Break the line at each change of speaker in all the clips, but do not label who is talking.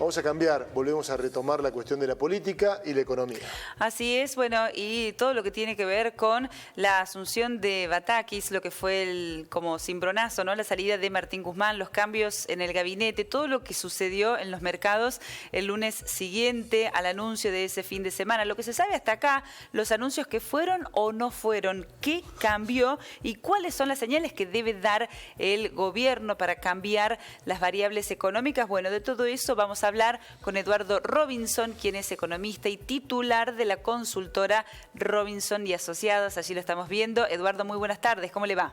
Vamos a cambiar, volvemos a retomar la cuestión de la política y la economía.
Así es, bueno, y todo lo que tiene que ver con la asunción de Batakis, lo que fue el como cimbronazo, ¿no? La salida de Martín Guzmán, los cambios en el gabinete, todo lo que sucedió en los mercados el lunes siguiente al anuncio de ese fin de semana. Lo que se sabe hasta acá, los anuncios que fueron o no fueron, qué cambió y cuáles son las señales que debe dar el gobierno para cambiar las variables económicas. Bueno, de todo eso vamos a hablar con Eduardo Robinson, quien es economista y titular de la consultora Robinson y Asociados. Allí lo estamos viendo. Eduardo, muy buenas tardes. ¿Cómo le va?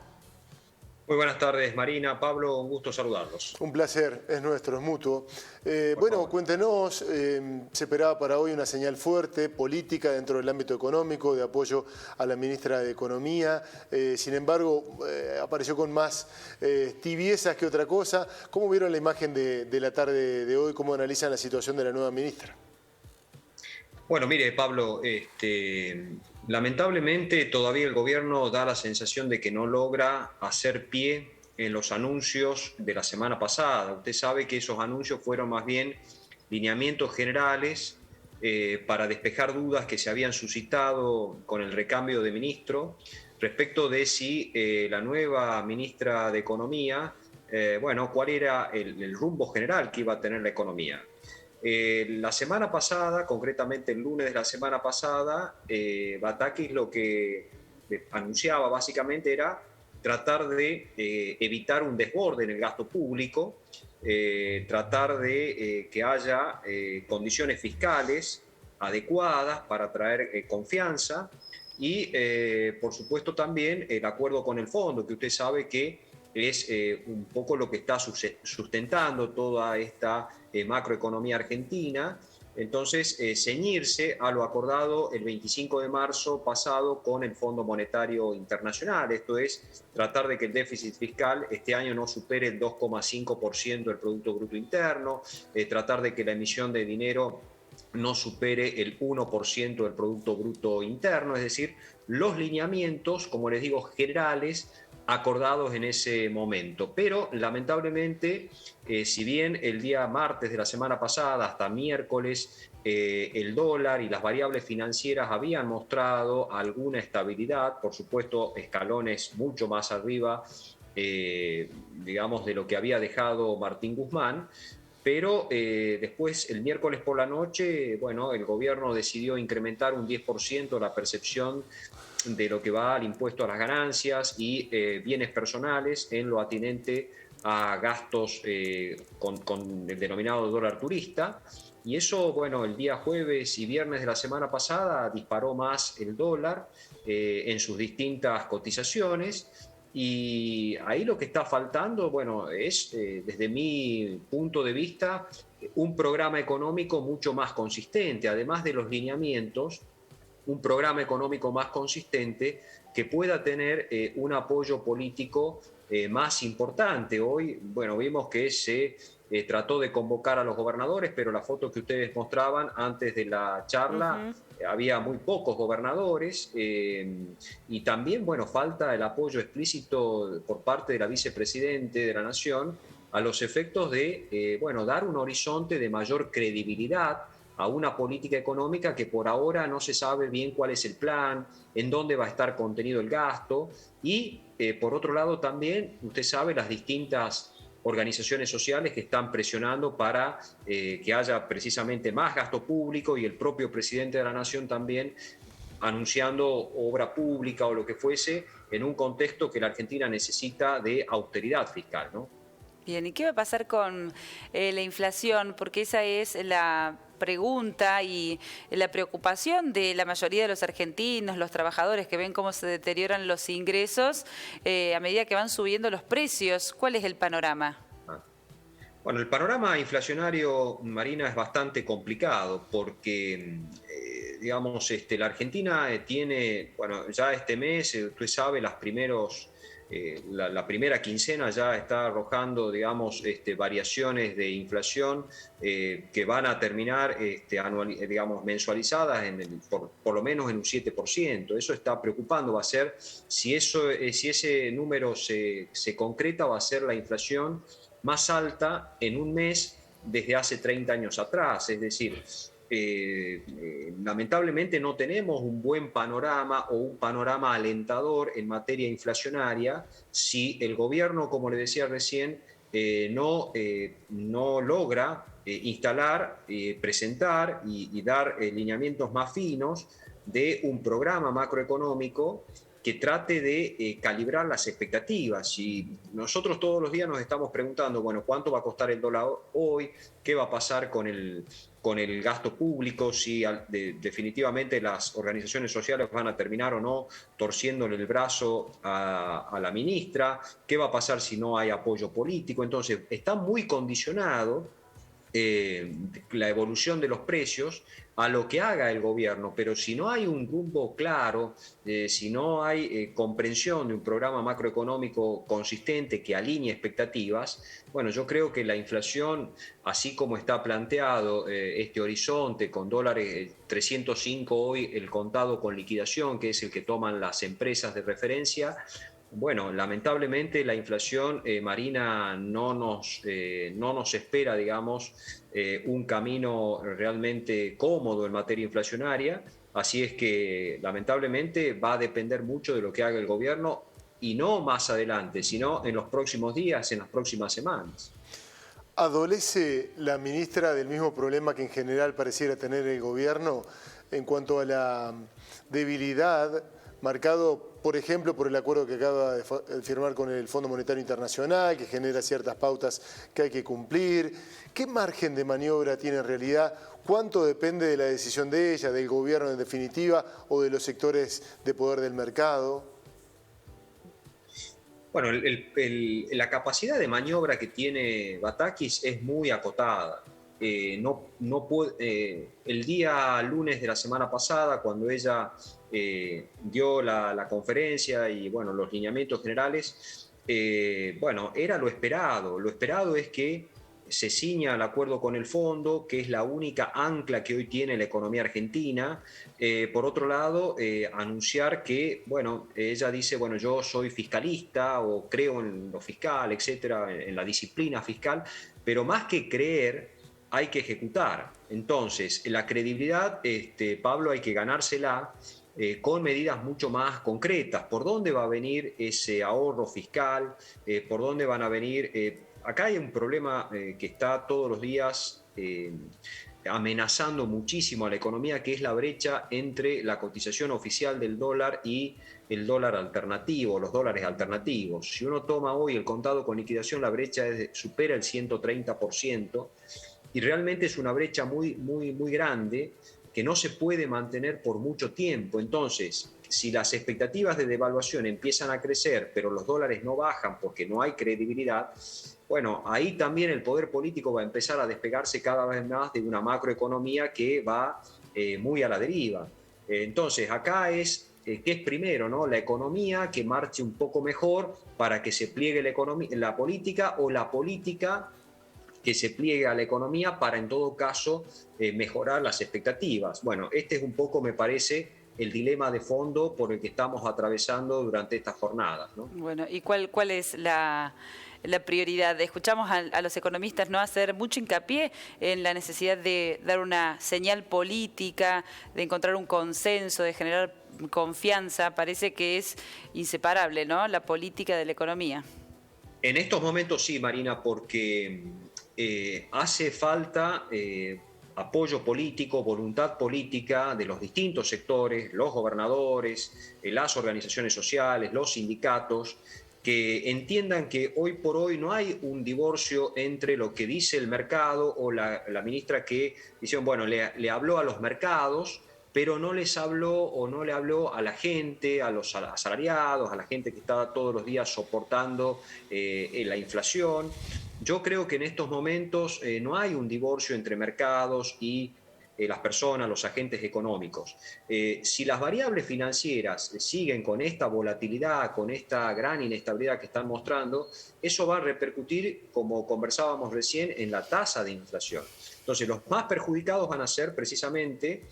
Muy buenas tardes, Marina. Pablo, un gusto saludarlos.
Un placer, es nuestro, es mutuo. Bueno, cuéntenos, se esperaba para hoy una señal fuerte, política, dentro del ámbito económico, de apoyo a la ministra de Economía. Sin embargo, apareció con más tibiezas que otra cosa. ¿Cómo vieron la imagen de la tarde de hoy? ¿Cómo analizan la situación de la nueva ministra?
Bueno, mire, Pablo, lamentablemente todavía el gobierno da la sensación de que no logra hacer pie en los anuncios de la semana pasada. Usted sabe que esos anuncios fueron más bien lineamientos generales para despejar dudas que se habían suscitado con el recambio de ministro respecto de si la nueva ministra de Economía, cuál era el rumbo general que iba a tener la economía. La semana pasada, concretamente el lunes de la semana pasada, Batakis lo que anunciaba básicamente era tratar de evitar un desborde en el gasto público, tratar de que haya condiciones fiscales adecuadas para atraer confianza y, por supuesto, también el acuerdo con el fondo, que usted sabe que es un poco lo que está sustentando toda esta macroeconomía argentina. Entonces, ceñirse a lo acordado el 25 de marzo pasado con el Fondo Monetario Internacional. Esto es, tratar de que el déficit fiscal este año no supere el 2,5% del Producto Bruto Interno, tratar de que la emisión de dinero no supere el 1% del Producto Bruto Interno, es decir, los lineamientos, como les digo, generales, acordados en ese momento. Pero lamentablemente, si bien el día martes de la semana pasada hasta miércoles el dólar y las variables financieras habían mostrado alguna estabilidad, por supuesto escalones mucho más arriba, digamos, de lo que había dejado Martín Guzmán, pero después el miércoles por la noche, bueno, el gobierno decidió incrementar un 10% la percepción de lo que va al impuesto a las ganancias y bienes personales en lo atinente a gastos con el denominado dólar turista. Y eso, bueno, el día jueves y viernes de la semana pasada disparó más el dólar en sus distintas cotizaciones. Y ahí lo que está faltando, bueno, es, desde mi punto de vista, un programa económico mucho más consistente, además de los lineamientos, un programa económico más consistente que pueda tener un apoyo político más importante. Hoy, bueno, vimos que se trató de convocar a los gobernadores, pero la foto que ustedes mostraban antes de la charla, había muy pocos gobernadores y también, bueno, falta el apoyo explícito por parte de la vicepresidente de la Nación a los efectos de, dar un horizonte de mayor credibilidad a una política económica que por ahora no se sabe bien cuál es el plan, en dónde va a estar contenido el gasto y, por otro lado, también, usted sabe, las distintas organizaciones sociales que están presionando para que haya precisamente más gasto público y el propio presidente de la Nación también anunciando obra pública o lo que fuese en un contexto que la Argentina necesita de austeridad fiscal, ¿no?
Bien, ¿y qué va a pasar con la inflación? Porque esa es la pregunta y la preocupación de la mayoría de los argentinos, los trabajadores que ven cómo se deterioran los ingresos a medida que van subiendo los precios. ¿Cuál es el panorama?
Bueno, el panorama inflacionario, Marina, es bastante complicado porque, digamos, la Argentina tiene, bueno, ya este mes, usted sabe, la primera quincena ya está arrojando, digamos, variaciones de inflación que van a terminar mensualizadas por lo menos en un 7%. Eso está preocupando. Va a ser, si ese número se concreta, va a ser la inflación más alta en un mes desde hace 30 años atrás. Es decir, lamentablemente no tenemos un buen panorama o un panorama alentador en materia inflacionaria si el gobierno, como le decía recién, no logra instalar, presentar y dar lineamientos más finos de un programa macroeconómico que trate de calibrar las expectativas. Y nosotros todos los días nos estamos preguntando, bueno, ¿cuánto va a costar el dólar hoy? ¿Qué va a pasar con el gasto público? Si definitivamente las organizaciones sociales van a terminar o no torciéndole el brazo a la ministra. ¿Qué va a pasar si no hay apoyo político? Entonces, está muy condicionado la evolución de los precios a lo que haga el gobierno, pero si no hay un rumbo claro, si no hay comprensión de un programa macroeconómico consistente que alinee expectativas, bueno, yo creo que la inflación, así como está planteado este horizonte con dólares 305 hoy, el contado con liquidación, que es el que toman las empresas de referencia, bueno, lamentablemente la inflación, Marina, no nos espera, digamos, un camino realmente cómodo en materia inflacionaria, así es que lamentablemente va a depender mucho de lo que haga el gobierno y no más adelante, sino en los próximos días, en las próximas semanas.
¿Adolece la ministra del mismo problema que en general pareciera tener el gobierno en cuanto a la debilidad marcado, por ejemplo, por el acuerdo que acaba de firmar con el Fondo Monetario Internacional, que genera ciertas pautas que hay que cumplir? ¿Qué margen de maniobra tiene en realidad? ¿Cuánto depende de la decisión de ella, del gobierno en definitiva, o de los sectores de poder del mercado?
Bueno, la capacidad de maniobra que tiene Batakis es muy acotada. El día lunes de la semana pasada, cuando ella dio la conferencia y bueno, los lineamientos generales, bueno, era lo esperado. Lo esperado es que se ciña al acuerdo con el fondo, que es la única ancla que hoy tiene la economía argentina. Por otro lado, anunciar que, bueno, ella dice, bueno, yo soy fiscalista o creo en lo fiscal, etcétera, en la disciplina fiscal, pero más que creer, hay que ejecutar. Entonces, la credibilidad, Pablo, hay que ganársela con medidas mucho más concretas. ¿Por dónde va a venir ese ahorro fiscal? ¿Por dónde van a venir? Acá hay un problema que está todos los días amenazando muchísimo a la economía, que es la brecha entre la cotización oficial del dólar y el dólar alternativo, los dólares alternativos. Si uno toma hoy el contado con liquidación, la brecha supera el 130%. Y realmente es una brecha muy, muy, muy grande que no se puede mantener por mucho tiempo. Entonces, si las expectativas de devaluación empiezan a crecer, pero los dólares no bajan porque no hay credibilidad, bueno, ahí también el poder político va a empezar a despegarse cada vez más de una macroeconomía que va muy a la deriva. Entonces, acá es ¿qué es primero, no? La economía que marche un poco mejor para que se pliegue la política, o la política que se pliegue a la economía para, en todo caso, mejorar las expectativas. Bueno, este es un poco, me parece, el dilema de fondo por el que estamos atravesando durante estas jornadas, ¿no?
Bueno, ¿y cuál es la prioridad? Escuchamos a los economistas no hacer mucho hincapié en la necesidad de dar una señal política, de encontrar un consenso, de generar confianza. Parece que es inseparable, ¿no?, la política de la economía.
En estos momentos sí, Marina, porque hace falta apoyo político, voluntad política de los distintos sectores, los gobernadores, las organizaciones sociales, los sindicatos, que entiendan que hoy por hoy no hay un divorcio entre lo que dice el mercado o la ministra que dice, bueno, le habló a los mercados, pero no les habló o no le habló a la gente, a los asalariados, a la gente que está todos los días soportando la inflación. Yo creo que en estos momentos no hay un divorcio entre mercados y las personas, los agentes económicos. Si las variables financieras siguen con esta volatilidad, con esta gran inestabilidad que están mostrando, eso va a repercutir, como conversábamos recién, en la tasa de inflación. Entonces, los más perjudicados van a ser precisamente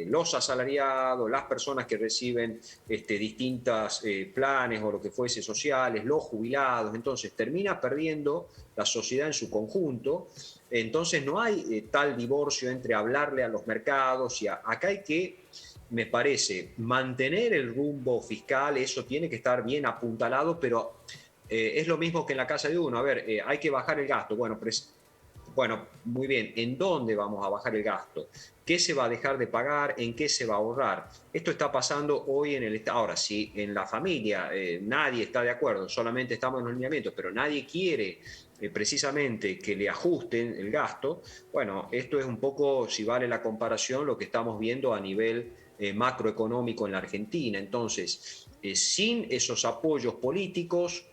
los asalariados, las personas que reciben distintos planes o lo que fuese sociales, los jubilados. Entonces termina perdiendo la sociedad en su conjunto Entonces no hay tal divorcio entre hablarle a los mercados y acá hay que, me parece, mantener el rumbo fiscal, eso tiene que estar bien apuntalado, pero es lo mismo que en la casa de uno. A ver, hay que bajar el gasto. Bueno, muy bien, ¿en dónde vamos a bajar el gasto? ¿Qué se va a dejar de pagar? ¿En qué se va a ahorrar? Esto está pasando hoy en el Estado. Ahora, si en la familia nadie está de acuerdo, solamente estamos en los lineamientos, pero nadie quiere precisamente que le ajusten el gasto, bueno, esto es un poco, si vale la comparación, lo que estamos viendo a nivel macroeconómico en la Argentina. Entonces, sin esos apoyos políticos,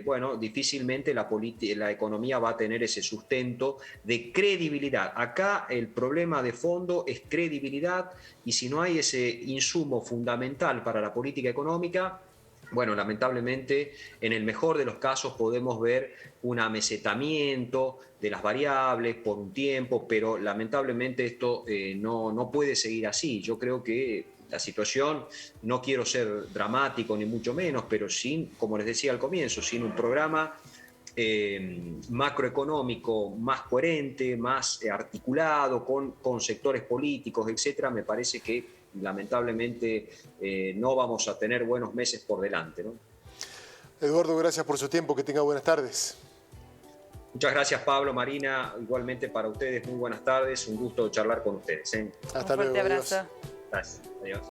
bueno, difícilmente la economía va a tener ese sustento de credibilidad. Acá el problema de fondo es credibilidad, y si no hay ese insumo fundamental para la política económica, bueno, lamentablemente, en el mejor de los casos podemos ver un amesetamiento de las variables por un tiempo, pero lamentablemente esto no puede seguir así. Yo creo que la situación, no quiero ser dramático ni mucho menos, pero sin, como les decía al comienzo, sin un programa macroeconómico más coherente, más articulado, con sectores políticos, etcétera, me parece que lamentablemente no vamos a tener buenos meses por delante, ¿no?
Eduardo, gracias por su tiempo, que tenga buenas tardes.
Muchas gracias, Pablo, Marina, igualmente para ustedes, muy buenas tardes, un gusto charlar con ustedes.
Hasta luego.
Un fuerte abrazo.
Gracias, adiós.